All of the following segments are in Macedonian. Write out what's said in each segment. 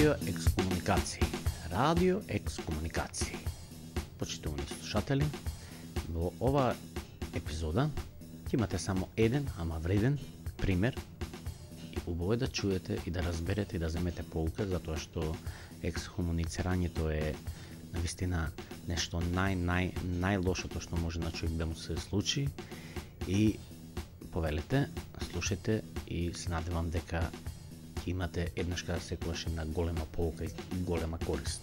Радио Екскомуникации. Радио Екскомуникации. Почитувани слушатели, во ова епизода ќе имате само еден, ама вреден пример и убаво е да чуете и да разберете и да земете поука, затоа што ексхомуницирањето е навистина нешто најлошото што може на човек да му се случи и повелете, слушайте и се надевам дека ќе имате еднаш кога секогаш една голема поука и голема корист.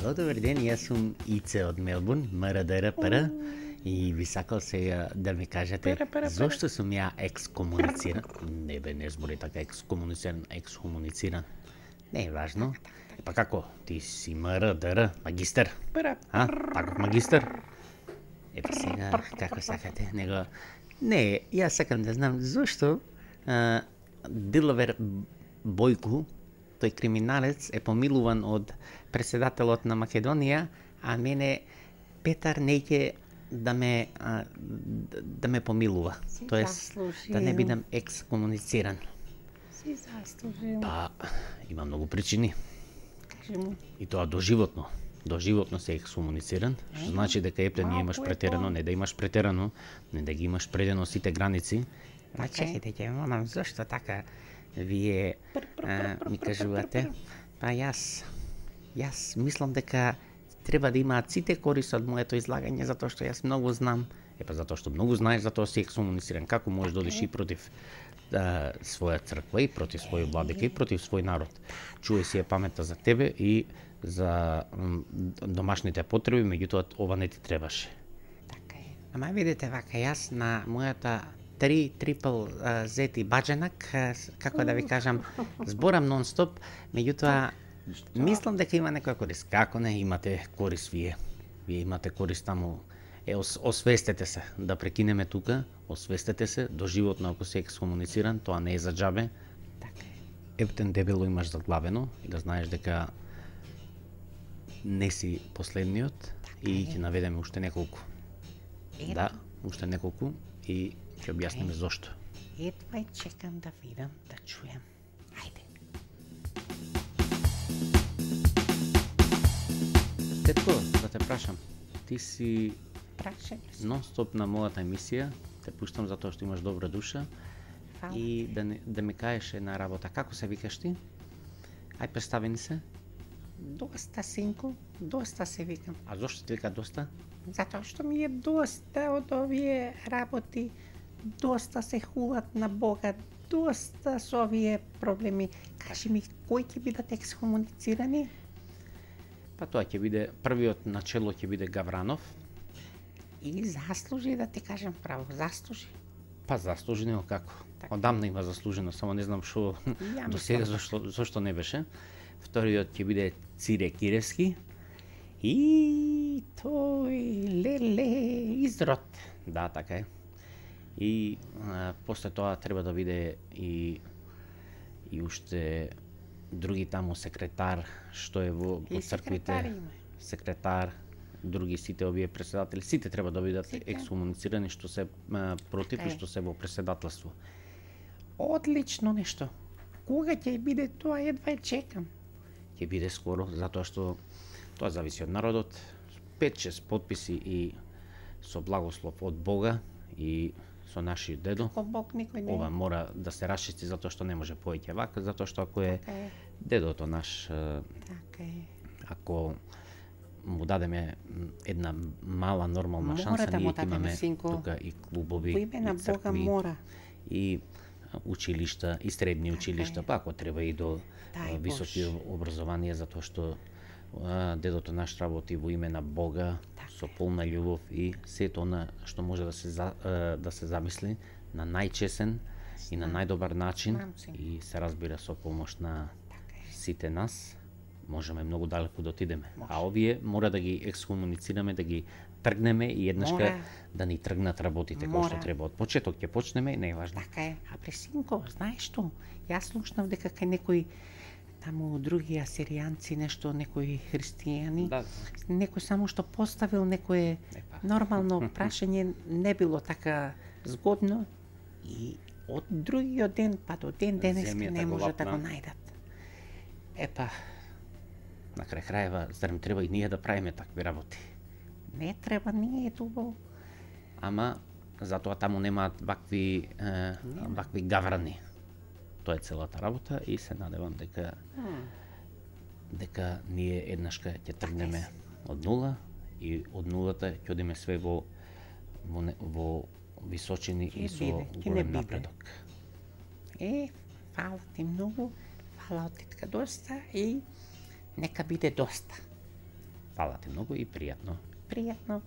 Добар ден, јас сум Ице од Мелбурн, МРДРПР, и ви сакал сега да ми кажете зошто сум ја екскомунициран. Не збори така ексхомунициран. Не е важно. Па како? Ти си МРДР, магистер. Пак магистер. Ето сега, како сакате, него... Не, јас сакам да знам зошто Диловер Бојко, тој криминалец, е помилуван од председателот на Македонија, а мене Петар неќе да ме помилува. Тоест, да не бидам екскомунициран. Си заслужил. Па, има многу причини. Кажи му. И тоа доживотно. Доживотно се екскомунициран, што значи дека ние имаш претерано, не да имаш претерано, не да ги имаш предено сите граници. Па чекайте, ќе молам, зошто така вие ми кажувате? Па јас мислам дека треба да имаат сите корист од моето излагање, затоа што јас многу знам. Епа затоа што многу знаеш, затоа си екскомунициран. Како можеш да одиш и против своја црква и против свој владика и против свој народ? Чуе си е памета за тебе и за домашните потреби, меѓутоа ова не ти требаше. Така е. Ама видите вака, јас на мојата 3 трипл зети баџанак, како да ви кажам, зборам нон-стоп, меѓутоа мислам дека има некоја корист. Како не имате корист вие? Вие имате корист таму. Освестете се, да прекинеме тука, освестете се, доживотно ако си екскомунициран, тоа не е за џабе. Така е. Ептен дебело имаш заглавено и да знаеш дека не си последниот и ќе наведеме уште неколку. Да, уште неколку и ќе објасниме зошто. Едва чекам да видам, да чуем. Ајде. Тетко, да те прашам, ти си Прашај се. нон-стоп на мојата емисија, те пуштам затоа што имаш добра душа. Фала. И да ми кажеш една работа. Како се викаш ти? Ај представи ни се. Доста, синко, доста се викам. А зошто ти вика доста? Затоа што ми е доста од овие работи, доста се хулат на Бога, доста со овие проблеми. Кажи ми, кои ќе бидат екскомуницирани? Па тоа ќе биде првиот начело ќе биде Гавранов. И заслужи, да ти кажем право, заслужи. Па заслужи него како. Така. Одамна има заслужено, само не знам што Ја до сега мислам. зошто не беше. Вториот ќе биде Цире Киревски. И тој леле изрод. Да, така е. И после тоа треба да биде и уште други таму секретар што е во И црквите. секретари има. Секретар, други сите овие председатели, сите треба да бидат Сите. екскомуницирани што се против Така и е. што се во преседателство. Одлично нешто. Кога ќе биде тоа, едва ја чекам. Ќе биде скоро, затоа што тоа зависи од народот. 5-6 подписи и со благослов од Бога и со нашиот дедо. Ко Бог никој не. Ова мора да се расчисти затоа што не може повеќе вака, затоа што ако е Така е. дедото наш, Така е. ако му дадеме една мала нормална Мора шанса, да му ние ќе дадеме, имаме синко. тука и клубови, Во име на и Бога цркви, мора. и училишта, и средни Така училишта, е. па ако треба и до Дај високи Боже. образование, затоа што дедото наш работи во име на Бога, Така со полна љубов и сето она што може да се замисли на најчесен и на најдобар начин Знам, синко. и се разбира со помош на Така е. сите нас, можеме многу далеку да отидеме. Може. А овие мора да ги екскомуницираме, да ги тргнеме и еднашка Мора. да ни тргнат работите кои што Мора. треба. Од почеток ќе почнеме, не е важно. Така е. А пресинко, знаеш што? Јас слушнав дека кај некои таму други асиријанци, нешто, некои христијани, Да. некој само што поставил некое Епа. нормално прашање, не било така згодно И од другиот ден па до ден денеска Земјата не го можат да го лапна. најдат. Епа, на крај крајва, зар им треба и ние да правиме такви работи? Не треба, не е убаво. Ама, затоа таму немаат вакви гаврани. Тоа е целата работа и се надевам дека ние еднашка ќе тргнеме од нула и од нулата ќе одиме све во височини и со голем напредок. Фала ти многу, фала од тетка доста и нека биде доста. Фала ти многу и пријатно. Пријатно.